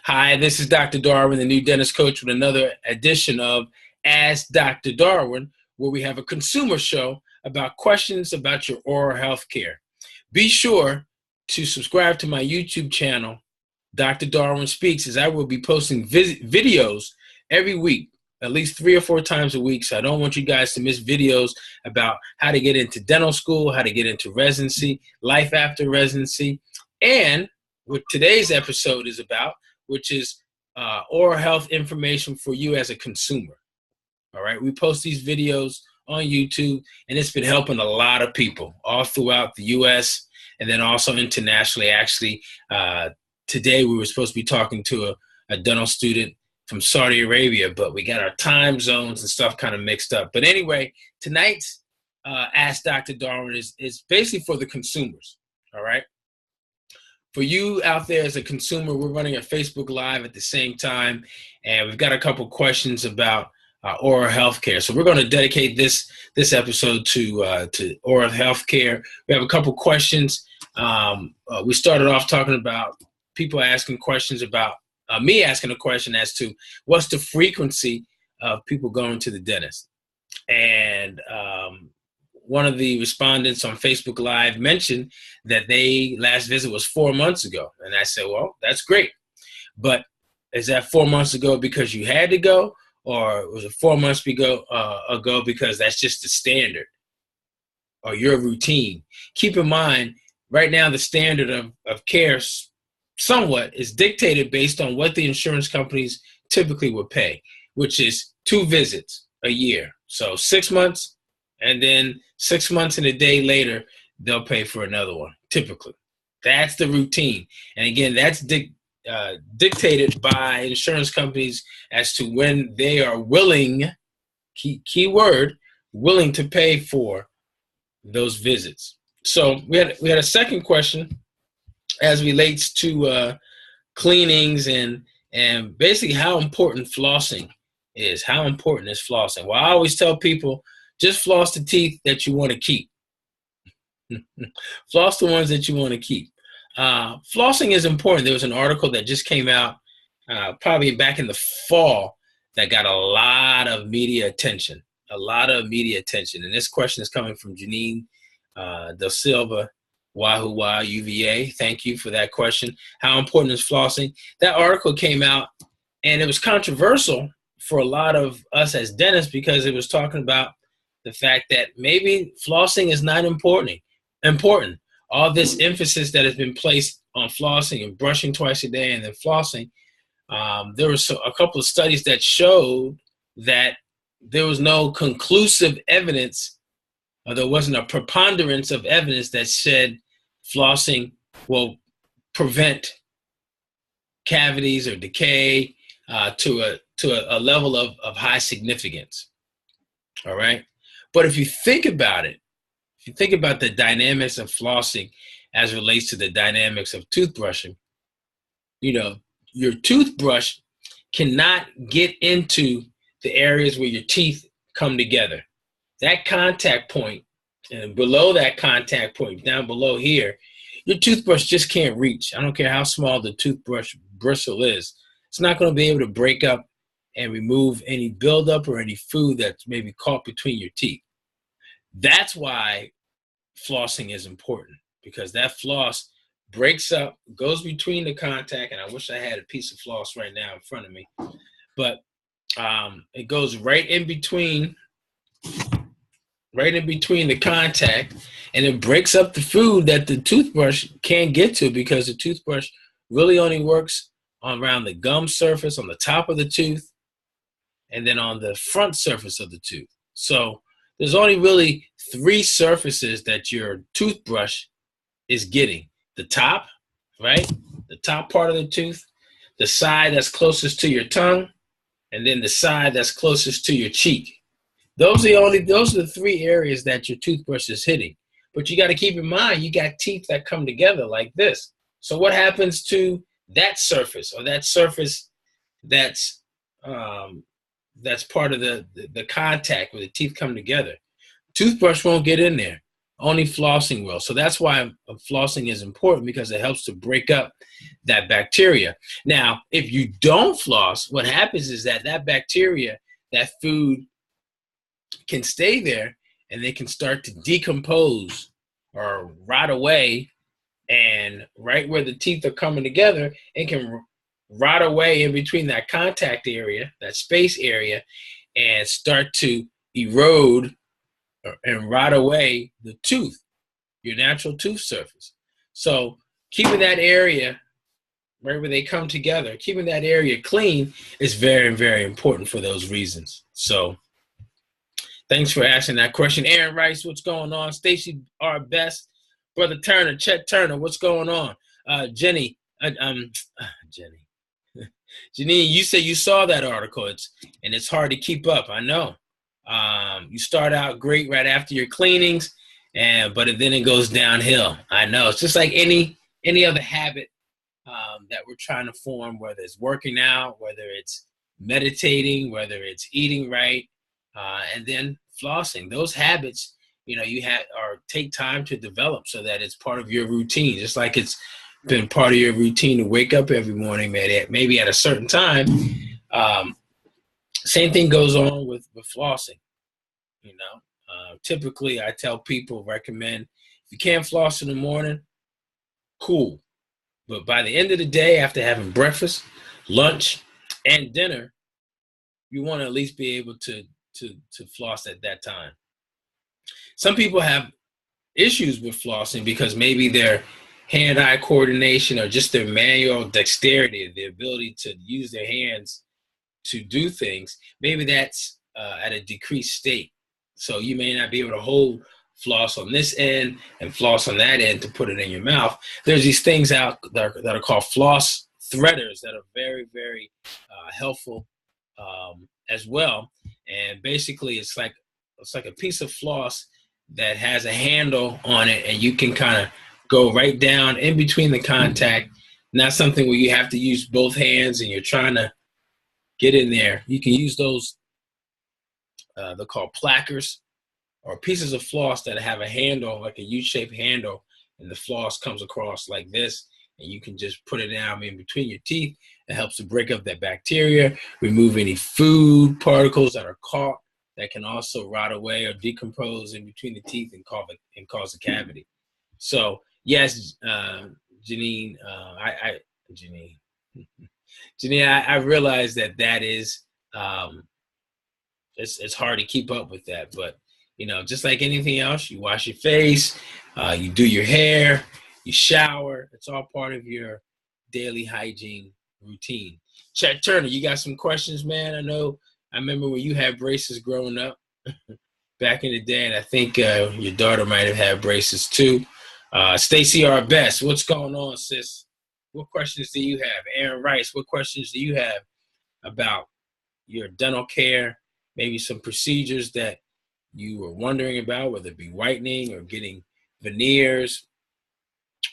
Hi, this is Dr. Darwin, the new dentist coach, with another edition of Ask Dr. Darwin, where we have a consumer show about questions about your oral health care. Be sure to subscribe to my YouTube channel, Dr. Darwin Speaks, as I will be posting videos every week, at least 3 or 4 times a week. So I don't want you guys to miss videos about how to get into dental school, how to get into residency, life after residency, and what today's episode is about, which is oral health information for you as a consumer. All right, we post these videos on YouTube, and it's been helping a lot of people all throughout the U.S. and then also internationally. Actually, today we were supposed to be talking to a dental student from Saudi Arabia, but we got our time zones and stuff kind of mixed up. But anyway, tonight's Ask Dr. Darwin is basically for the consumers, all right? For you out there as a consumer, we're running a Facebook Live at the same time, and we've got a couple questions about oral health care. So we're going to dedicate this episode to oral health care. We have a couple questions. We started off talking about people asking questions about me asking a question as to what's the frequency of people going to the dentist. And one of the respondents on Facebook Live mentioned that they last visit was 4 months ago. And I said, well, that's great. But is that 4 months ago because you had to go? Or was it 4 months ago because that's just the standard or your routine? Keep in mind, right now the standard of care somewhat is dictated based on what the insurance companies typically would pay, which is 2 visits a year. So 6 months, and then 6 months and a day later, they'll pay for another one, typically. That's the routine. And again, that's dictated by insurance companies as to when they are willing, key word, willing to pay for those visits. So we had a second question as relates to cleanings and basically how important flossing is. How important is flossing? Well, I always tell people, just floss the teeth that you want to keep. Floss the ones that you want to keep. Flossing is important. There was an article that just came out probably back in the fall that got a lot of media attention. And this question is coming from Janine Da Silva, Wahoo UVA. Thank you for that question. How important is flossing? That article came out, and it was controversial for a lot of us as dentists because it was talking about the fact that maybe flossing is not important. All this emphasis that has been placed on flossing and brushing twice a day and then flossing, there was a couple of studies that showed that there was no conclusive evidence, or there wasn't a preponderance of evidence that said flossing will prevent cavities or decay to a level of high significance. All right. But if you think about it, if you think about the dynamics of flossing as it relates to the dynamics of toothbrushing, you know, your toothbrush cannot get into the areas where your teeth come together. That contact point, and below that contact point, down below here, your toothbrush just can't reach. I don't care how small the toothbrush bristle is. It's not going to be able to break up and remove any buildup or any food that's maybe caught between your teeth. That's why flossing is important, because that floss breaks up, goes between the contact, and I wish I had a piece of floss right now in front of me, but it goes right in between the contact, and it breaks up the food that the toothbrush can't get to, because the toothbrush really only works around the gum surface, on the top of the tooth, and then on the front surface of the tooth. So there's only really 3 surfaces that your toothbrush is getting. The top, right? The top part of the tooth, the side that's closest to your tongue, and then the side that's closest to your cheek. Those are the 3 areas that your toothbrush is hitting. But you got to keep in mind, you got teeth that come together like this. So what happens to that surface, or that surface that's part of the contact where the teeth come together? Toothbrush won't get in there. only flossing will. So that's why flossing is important, because it helps to break up that bacteria. Now, if you don't floss, what happens is that that bacteria, that food can stay there, and they can start to decompose or rot away. And right where the teeth are coming together, it can rot away in between that contact area, that space area, and start to erode and rot away the tooth, your natural tooth surface. So keeping that area right where they come together, keeping that area clean is very, very important for those reasons. So thanks for asking that question. Aaron Rice, what's going on? Stacy R. Best, Brother Turner, Chet Turner, what's going on? Jenny, Jenny. Janine, you said you saw that article, and it's hard to keep up. I know. You start out great right after your cleanings, but then it goes downhill. I know. It's just like any other habit that we're trying to form, whether it's working out, whether it's meditating, whether it's eating right, and then flossing. Those habits, you take time to develop so that it's part of your routine. Just like it's been part of your routine to wake up every morning, maybe at a certain time. Same thing goes on with flossing. Typically I tell people, recommend, if you can't floss in the morning, cool. But by the end of the day, after having breakfast, lunch, and dinner, you want to at least be able to floss at that time. Some people have issues with flossing because maybe their hand-eye coordination or just their manual dexterity, the ability to use their hands to do things, maybe that's at a decreased state. So you may not be able to hold floss on this end and floss on that end to put it in your mouth. There's these things out that are called floss threaders that are very, very helpful as well. And basically it's like a piece of floss that has a handle on it, and you can kind of go right down in between the contact. Not something where you have to use both hands and you're trying to get in there. You can use those, they're called plackers, or pieces of floss that have a handle, like a U-shaped handle, and the floss comes across like this, and you can just put it down in between your teeth. It helps to break up that bacteria, remove any food particles that are caught that can also rot away or decompose in between the teeth and cause a cavity. So yes, Janine, Janine, I realize that is, it's hard to keep up with that, but just like anything else, you wash your face, you do your hair, you shower. It's all part of your daily hygiene routine. Chet Turner, you got some questions, man? I remember when you had braces growing up back in the day, and I think your daughter might have had braces too. Stacy R. Best, what's going on, sis? What questions do you have? Aaron Rice, what questions do you have about your dental care? Maybe some procedures that you were wondering about, whether it be whitening or getting veneers,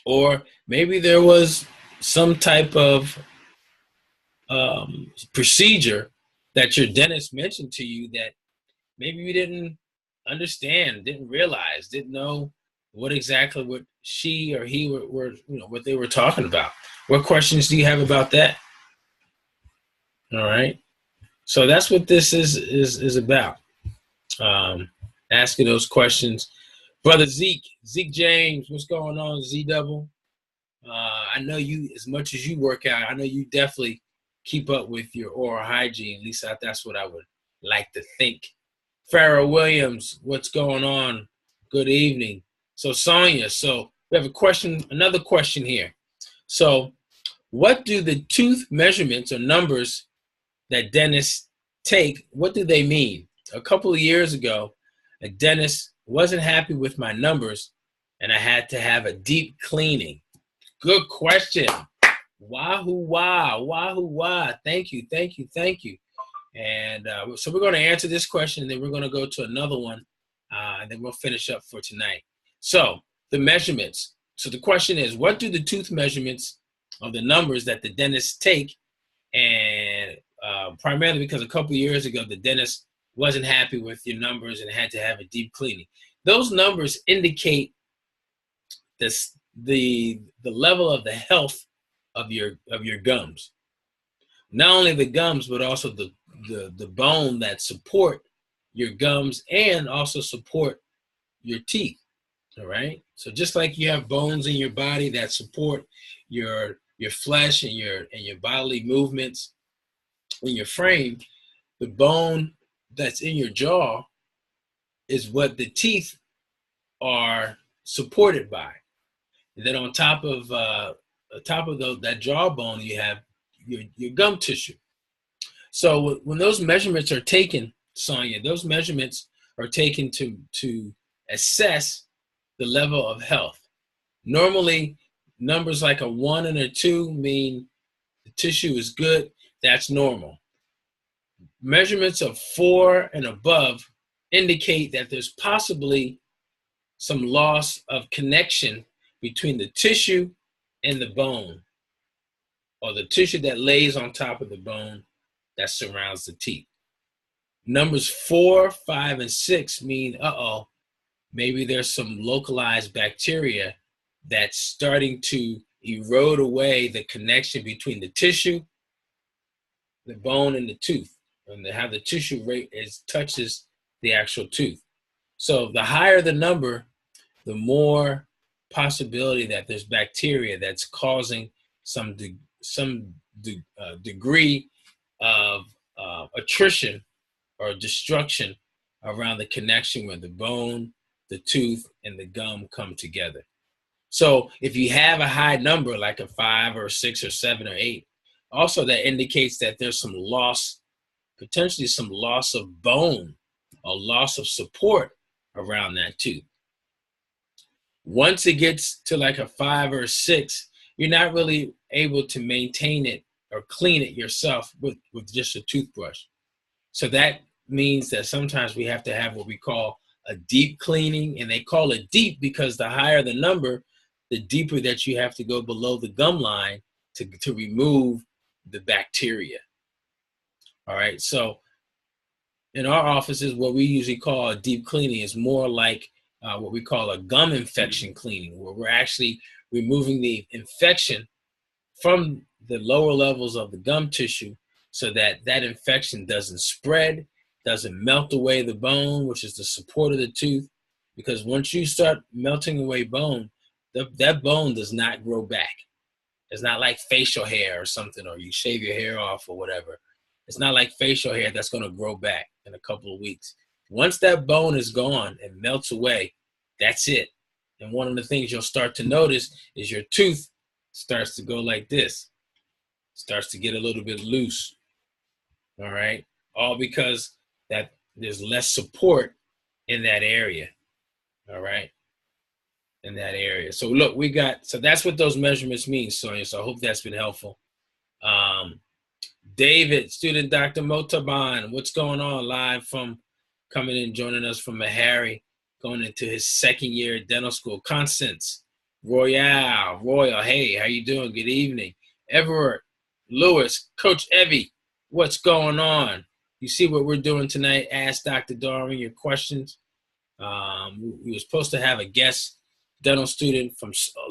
or maybe there was some type of procedure that your dentist mentioned to you that maybe you didn't understand, didn't realize, didn't know what she or he were what they were talking about. What questions do you have about that? All right. So that's what this is about. Asking those questions. Brother Zeke James, what's going on, Z Double? I know you, as much as you work out, I know you definitely keep up with your oral hygiene. At least that's what I would like to think. Farrah Williams, what's going on? Good evening. So Sonia, we have another question here. So what do the tooth measurements or numbers that dentists take, what do they mean? A couple of years ago, a dentist wasn't happy with my numbers, and I had to have a deep cleaning. Good question. Wahoo wah, wahoo wah. Thank you. And so we're going to answer this question, and then we're going to go to another one, and then we'll finish up for tonight. So the measurements. So the question is, what do the tooth measurements of the numbers that the dentists take? And primarily because a couple of years ago, the dentist wasn't happy with your numbers and had to have a deep cleaning. those numbers indicate the level of the health of your gums. Not only the gums, but also the bone that support your gums and also support your teeth. All right. So just like you have bones in your body that support your flesh and your bodily movements in your frame, the bone that's in your jaw is what the teeth are supported by. And then on top of that jawbone, you have your gum tissue. So when those measurements are taken, Sonia, those measurements are taken to assess the level of health. Normally, numbers like a 1 and a 2 mean the tissue is good. That's normal. Measurements of 4 and above indicate that there's possibly some loss of connection between the tissue and the bone, or the tissue that lays on top of the bone that surrounds the teeth. Numbers 4, 5, and 6 mean, maybe there's some localized bacteria that's starting to erode away the connection between the tissue, the bone, and the tooth, and how the tissue rate touches the actual tooth. So the higher the number, the more possibility that there's bacteria that's causing some degree of attrition or destruction around the connection where the bone, the tooth, and the gum come together. So if you have a high number like a 5 or 6 or 7 or 8, also that indicates that there's some loss, potentially some loss of bone or loss of support around that tooth. Once it gets to like a 5 or 6, you're not really able to maintain it or clean it yourself with just a toothbrush. So that means that sometimes we have to have what we call a deep cleaning, and they call it deep because the higher the number, the deeper that you have to go below the gum line to remove the bacteria. All right, so in our offices, what we usually call a deep cleaning is more like what we call a gum infection cleaning, where we're actually removing the infection from the lower levels of the gum tissue so that that infection doesn't spread, doesn't melt away the bone, which is the support of the tooth. Because once you start melting away bone, that bone does not grow back. It's not like facial hair or something, or you shave your hair off or whatever. It's not like facial hair that's going to grow back in a couple of weeks. Once that bone is gone and melts away, that's it. And one of the things you'll start to notice is your tooth starts to go like this, starts to get a little bit loose. All right. All because that there's less support in that area. All right. In that area. So look, so that's what those measurements mean, Sonia. So I hope that's been helpful. David, student Dr. Motaban, what's going on? Live from coming in, joining us from Meharry, going into his second year at dental school. Constance, Royal, hey, how you doing? Good evening. Everett, Lewis, Coach Evie, what's going on? You see what we're doing tonight? Ask Dr. Darwin your questions. We were supposed to have a guest dental student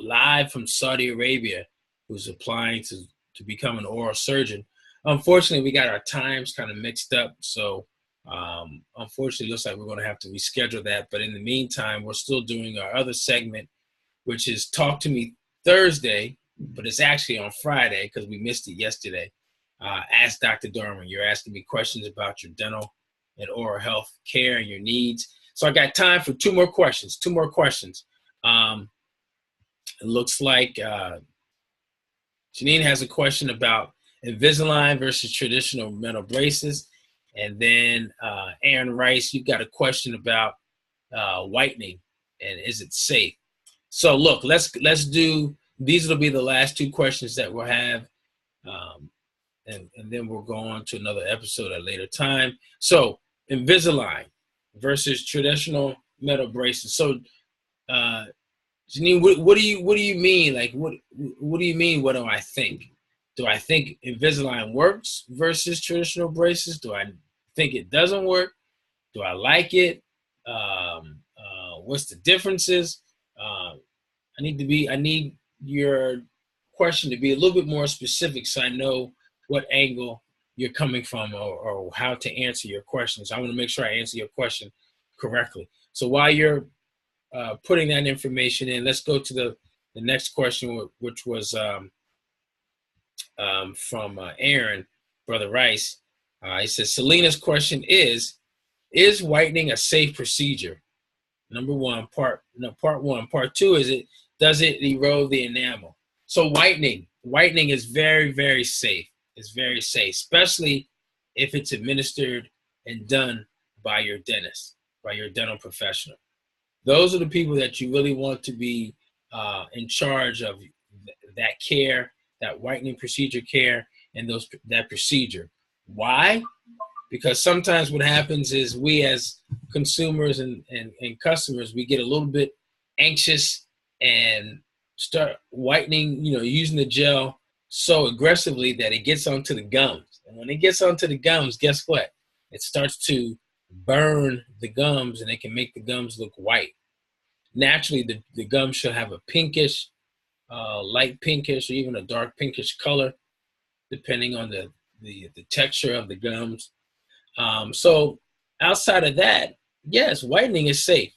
live from Saudi Arabia who's applying to become an oral surgeon. Unfortunately, we got our times kind of mixed up. So unfortunately, it looks like we're going to have to reschedule that. But in the meantime, we're still doing our other segment, which is Talk to Me Thursday, but it's actually on Friday because we missed it yesterday. Ask Dr. Darwin. You're asking me questions about your dental and oral health care and your needs. So I got time for two more questions. It looks like Janine has a question about Invisalign versus traditional metal braces. And then Aaron Rice, you've got a question about whitening and is it safe? So look, let's do, these will be the last two questions that we'll have. And then we'll go on to another episode at a later time. So Invisalign versus traditional metal braces. So Janine, what do you mean? Like, what do you mean? What do I think? Do I think Invisalign works versus traditional braces? Do I think it doesn't work? Do I like it? What's the differences? I need your question to be a little bit more specific so I know what angle you're coming from or how to answer your questions. I want to make sure I answer your question correctly. So while you're putting that information in, let's go to the next question, which was from Aaron, Brother Rice. He says, Selena's question is whitening a safe procedure? Number one, part one. Part two is does it erode the enamel? So whitening is very, very safe. It's very safe, especially if it's administered and done by your dentist, by your dental professional. Those are the people that you really want to be in charge of that care, that whitening procedure care, and that procedure. Why? Because sometimes what happens is we as consumers and customers, we get a little bit anxious and start whitening, using the gel so aggressively that it gets onto the gums. And when it gets onto the gums, guess what? It starts to burn the gums and it can make the gums look white. Naturally, the gums should have a pinkish, light pinkish, or even a dark pinkish color, depending on the texture of the gums. So outside of that, yes, whitening is safe.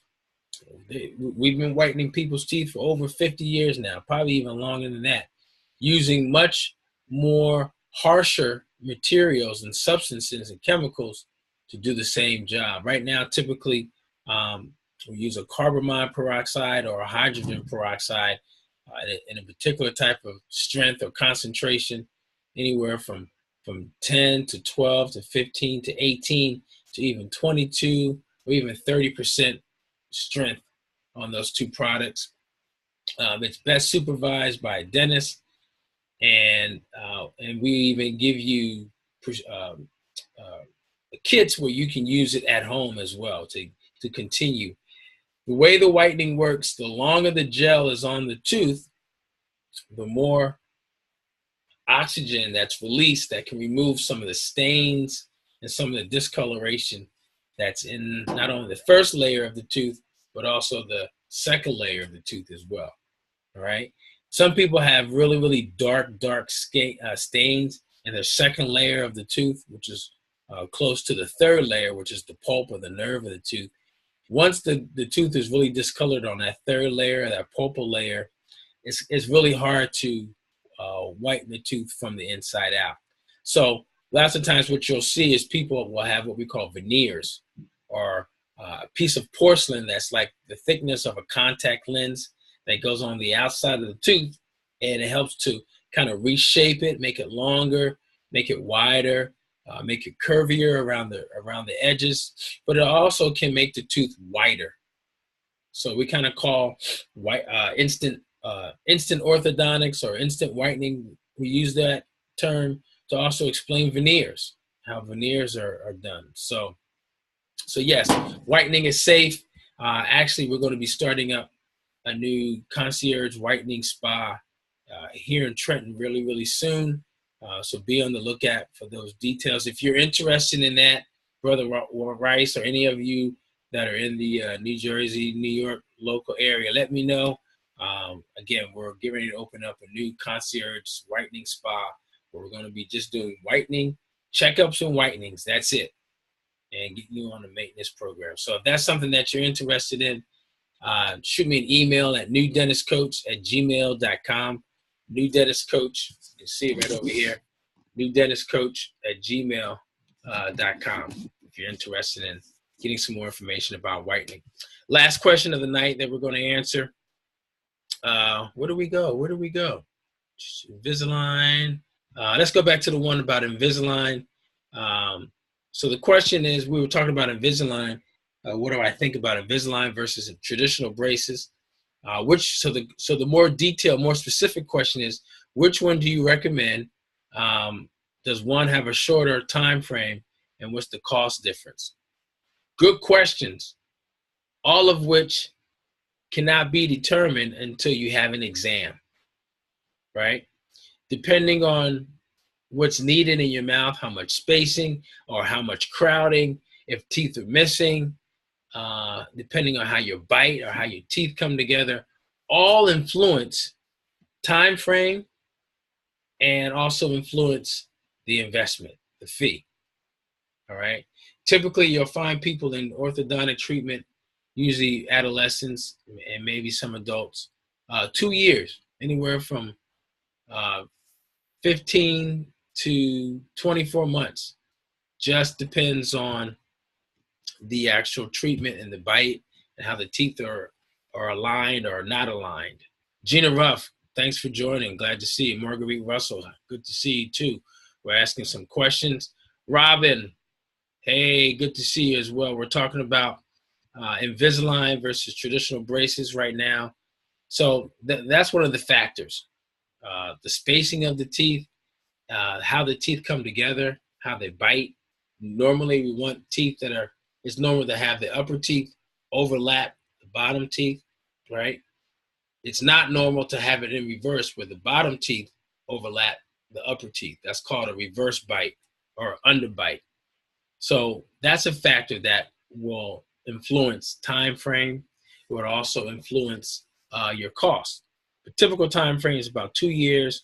We've been whitening people's teeth for over 50 years now, probably even longer than that, using much more harsher materials and substances and chemicals to do the same job. Right now, typically, we use a carbamide peroxide or a hydrogen peroxide in a particular type of strength or concentration, anywhere from 10 to 12 to 15 to 18 to even 22 or even 30% strength on those two products. It's best supervised by a dentist, and we even give you kits where you can use it at home as well to continue. The way the whitening works, the longer the gel is on the tooth, the more oxygen that's released that can remove some of the stains and some of the discoloration that's in not only the first layer of the tooth, but also the second layer of the tooth as well. All right. Some people have really, really dark stains in their second layer of the tooth, which is close to the third layer, which is the pulp or the nerve of the tooth. Once the tooth is really discolored on that third layer, that pulpal layer, it's really hard to whiten the tooth from the inside out. So lots of times what you'll see is people will have what we call veneers, or a piece of porcelain that's like the thickness of a contact lens that goes on the outside of the tooth, and it helps to kind of reshape it, make it longer, make it wider, make it curvier around the edges, but it also can make the tooth whiter. So we kind of call instant orthodontics or instant whitening. We use that term to also explain veneers, how veneers are done. So yes, whitening is safe. Actually, we're going to be starting up a new concierge whitening spa here in Trenton really, really soon. So be on the lookout for those details. If you're interested in that, Brother Rice, or any of you that are in the New Jersey, New York local area, let me know. Again, we're getting ready to open up a new concierge whitening spa where we're going to be just doing whitening, checkups and whitenings. That's it. And getting you on a maintenance program. So if that's something that you're interested in, shoot me an email at newdentistcoach@gmail.com. New Dentist Coach, you can see it right over here, newdentistcoach@gmail.com if you're interested in getting some more information about whitening. Last question of the night that we're going to answer. Where do we go? Invisalign. Let's go back to the one about Invisalign. So the question is, we were talking about Invisalign. What do I think about Invisalign versus traditional braces? So the more detailed, more specific question is, which one do you recommend? Does one have a shorter time frame, and what's the cost difference? Good questions, all of which cannot be determined until you have an exam, right? Depending on what's needed in your mouth, how much spacing or how much crowding, if teeth are missing, depending on how you bite or how your teeth come together, all influence time frame and also influence the investment, the fee. All right. Typically, you'll find people in orthodontic treatment, usually adolescents and maybe some adults, 2 years, anywhere from 15 to 24 months. Just depends on the actual treatment and the bite and how the teeth are aligned or not aligned. Gina Ruff, thanks for joining. Glad to see you. Marguerite Russell, good to see you too. We're asking some questions. Robin, hey, good to see you as well. We're talking about Invisalign versus traditional braces right now. So that's one of the factors. The spacing of the teeth, how the teeth come together, how they bite. Normally, we want teeth that are, it's normal to have the upper teeth overlap the bottom teeth, right? It's not normal to have it in reverse where the bottom teeth overlap the upper teeth. That's called a reverse bite or underbite. So that's a factor that will influence time frame. It would also influence your cost. The typical time frame is about 2 years.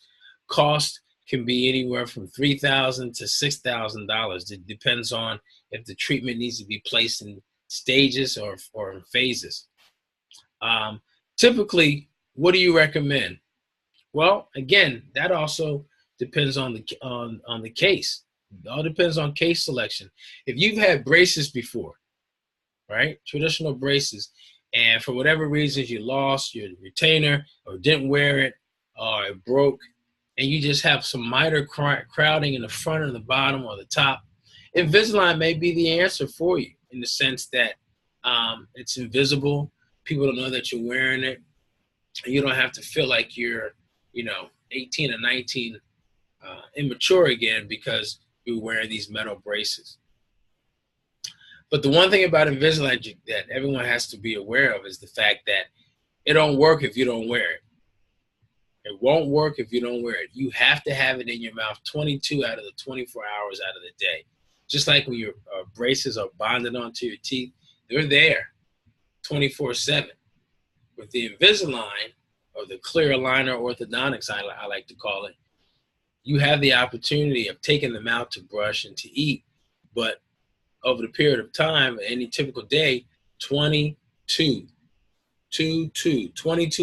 Cost can be anywhere from $3,000 to $6,000. It depends on if the treatment needs to be placed in stages or in phases. Typically, what do you recommend? Well, again, that also depends on the case. It all depends on case selection. If you've had braces before, right, traditional braces, and for whatever reasons you lost your retainer or didn't wear it or it broke, and you just have some minor crowding in the front or the bottom or the top, Invisalign may be the answer for you in the sense that it's invisible. People don't know that you're wearing it. You don't have to feel like you're, 18 or 19, immature again because you're wearing these metal braces. But the one thing about Invisalign that everyone has to be aware of is the fact that it don't work if you don't wear it. It won't work if you don't wear it. You have to have it in your mouth 22 out of the 24 hours out of the day. Just like when your braces are bonded onto your teeth, they're there 24/7. With the Invisalign, or the clear aligner orthodontics, I like to call it, you have the opportunity of taking them out to brush and to eat. But over the period of time, any typical day, 22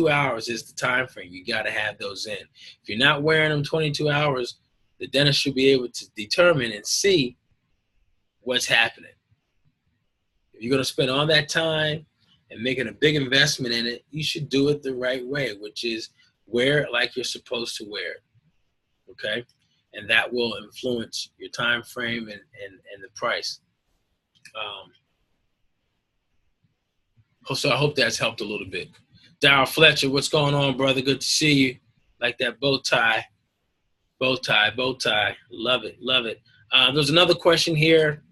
hours is the time frame. You got to have those in. If you're not wearing them 22 hours, the dentist should be able to determine and see what's happening. If you're going to spend all that time and making a big investment in it, you should do it the right way, which is wear it like you're supposed to wear it. Okay? And that will influence your time frame and the price. So I hope that's helped a little bit. Darryl Fletcher, what's going on, brother? Good to see you. Like that bow tie. Bow tie. Love it. There's another question here.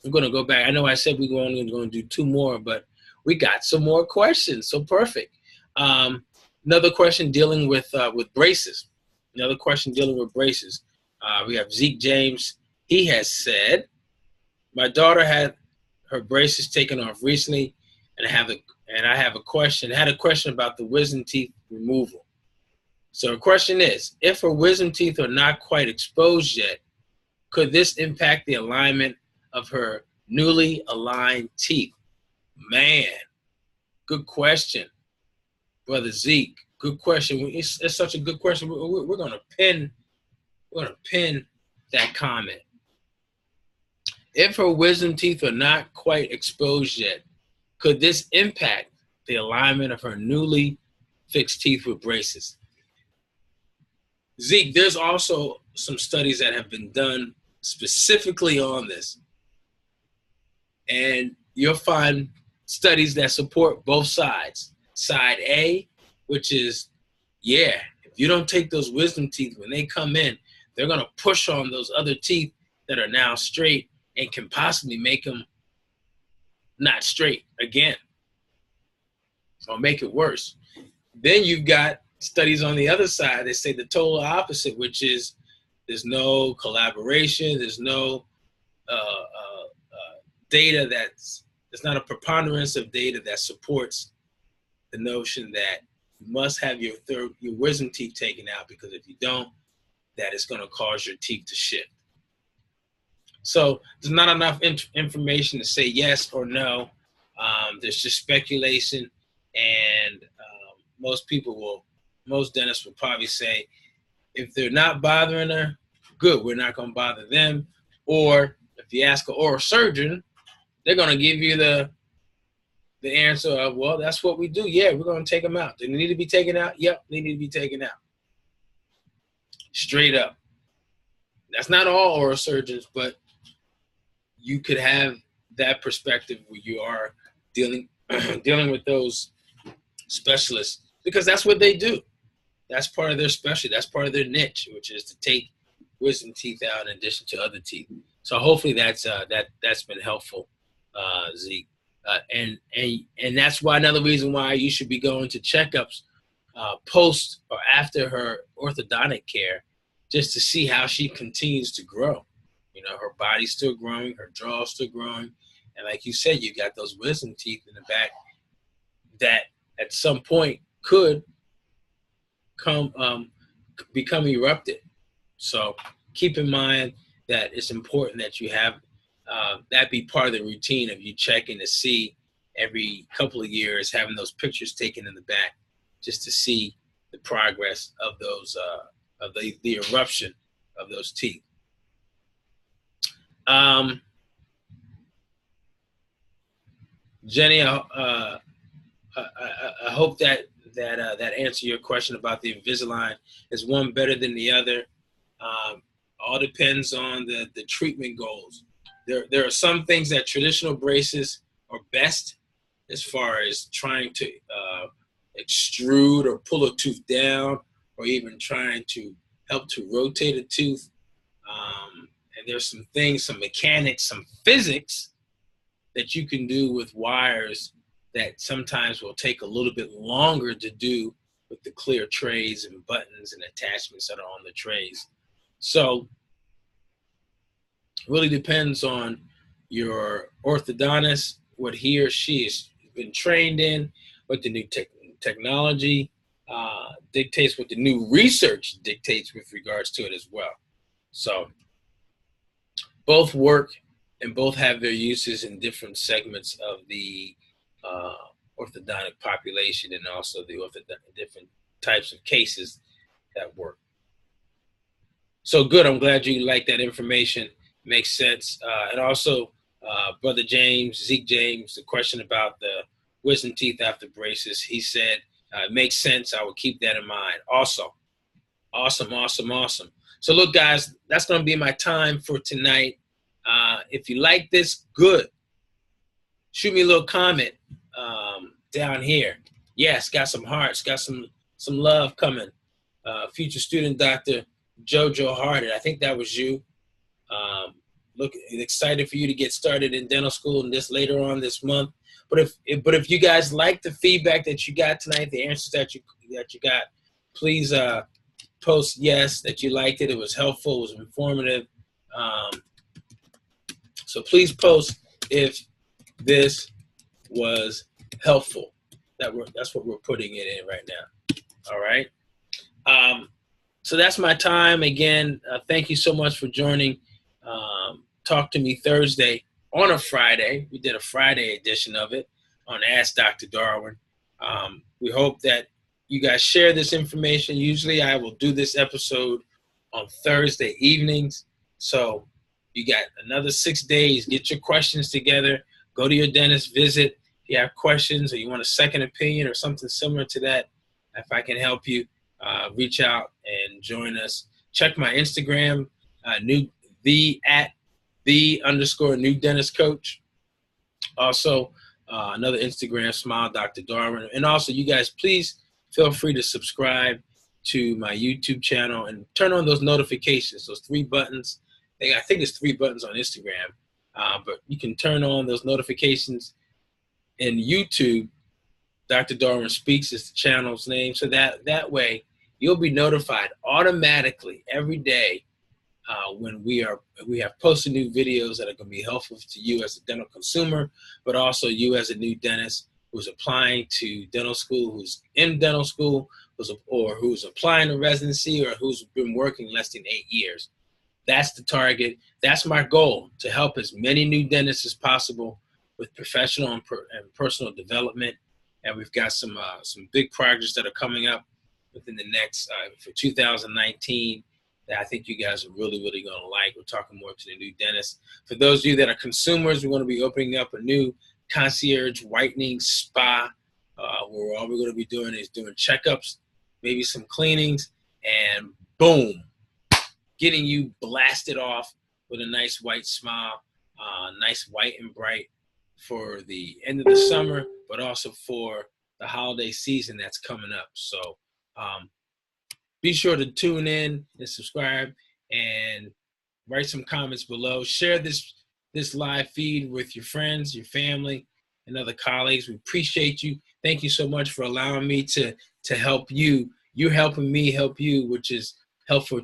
I'm going to go back. I know I said we were only going to do 2 more, but we got some more questions. So perfect. Another question dealing with braces. We have Zeke James. He has said, my daughter had her braces taken off recently, and I had a question about the wisdom teeth removal. So the question is, if her wisdom teeth are not quite exposed yet, could this impact the alignment of her newly aligned teeth? Man, good question, brother Zeke. Good question. It's such a good question. We're gonna pin that comment. If her wisdom teeth are not quite exposed yet, could this impact the alignment of her newly fixed teeth with braces? Zeke, there's also some studies that have been done specifically on this. And you'll find studies that support both sides. Side A, which is, if you don't take those wisdom teeth, when they come in, they're going to push on those other teeth that are now straight and can possibly make them not straight again or make it worse. Then you've got studies on the other side that say the total opposite, which is there's no collaboration, there's no data that's there's not a preponderance of data that supports the notion that you must have your wisdom teeth taken out, because if you don't, that is going to cause your teeth to shift. So there's not enough information to say yes or no. There's just speculation, and most dentists will probably say, if they're not bothering her, good, we're not going to bother them. Or if you ask an oral surgeon, they're going to give you the answer of, well, that's what we do. Yeah, we're going to take them out. Do they need to be taken out? Yep, they need to be taken out. Straight up. That's not all oral surgeons, but you could have that perspective where you are dealing with those specialists, because that's what they do. That's part of their specialty. That's part of their niche, which is to take wisdom teeth out in addition to other teeth. So hopefully that's been helpful, Zeke. And that's why another reason why you should be going to checkups post or after her orthodontic care, just to see how she continues to grow. You know, her body's still growing, her jaw's still growing, and like you said, you got those wisdom teeth in the back that at some point could become erupted. So keep in mind that it's important that you have that be part of the routine of you checking to see every couple of years, having those pictures taken in the back, just to see the progress of those of the eruption of those teeth. Jenny, I hope that answer your question about the Invisalign. Is one better than the other? All depends on the treatment goals. There are some things that traditional braces are best, as far as trying to extrude or pull a tooth down, or even trying to help to rotate a tooth. And there's some things, some mechanics, some physics that you can do with wires that sometimes will take a little bit longer to do with the clear trays and buttons and attachments that are on the trays. So it really depends on your orthodontist, what he or she has been trained in, what the new technology dictates, what the new research dictates with regards to it as well. So both work and both have their uses in different segments of the orthodontic population, and also the different types of cases that work. So good. I'm glad you like that information. Makes sense. And also, Brother James, Zeke James, the question about the wisdom teeth after braces, he said, it makes sense. I will keep that in mind. Awesome. So look, guys, that's going to be my time for tonight. If you like this, good. Shoot me a little comment down here. Yes, got some hearts, got some love coming. Future student Dr. Jojo Harden, I think that was you. Look, excited for you to get started in dental school and this later on this month. But if you guys like the feedback that you got tonight, the answers that you got, please post yes that you liked it. It was helpful. It was informative. So please post if this was helpful. That's what we're putting it in right now. All right. So that's my time. Again, thank you so much for joining Talk to Me Thursday on a Friday. We did a Friday edition of it on Ask Dr. Darwin. We hope that you guys share this information. Usually I will do this episode on Thursday evenings. So you got another 6 days. Get your questions together. Go to your dentist visit. If you have questions or you want a second opinion or something similar to that, if I can help you, reach out and join us. Check my Instagram, @the_new dentist coach. Also, another Instagram, Smile Dr. Darwin. And also, you guys, please feel free to subscribe to my YouTube channel and turn on those notifications, those 3 buttons. I think it's 3 buttons on Instagram, but you can turn on those notifications in YouTube. Dr. Darwin Speaks is the channel's name. So that way you'll be notified automatically every day when we have posted new videos that are going to be helpful to you as a dental consumer, but also you as a new dentist who's applying to dental school, who's in dental school, or who's applying to residency, or who's been working less than 8 years. That's the target. That's my goal, to help as many new dentists as possible with professional and personal development. And we've got some big projects that are coming up within the next, for 2019, that I think you guys are really, really going to like. We're talking more to the new dentists. For those of you that are consumers, we're going to be opening up a new concierge whitening spa, where all we're going to be doing is doing checkups, maybe some cleanings, and boom, getting you blasted off with a nice white smile, nice white and bright for the end of the summer, but also for the holiday season that's coming up. So be sure to tune in and subscribe and write some comments below. Share this live feed with your friends, your family, and other colleagues. We appreciate you. Thank you so much for allowing me to help you. You're helping me help you, which is helpful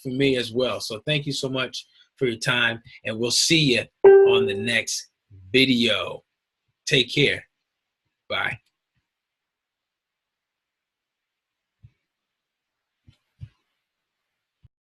for me as well. So thank you so much for your time, and we'll see you on the next video. Take care. Bye.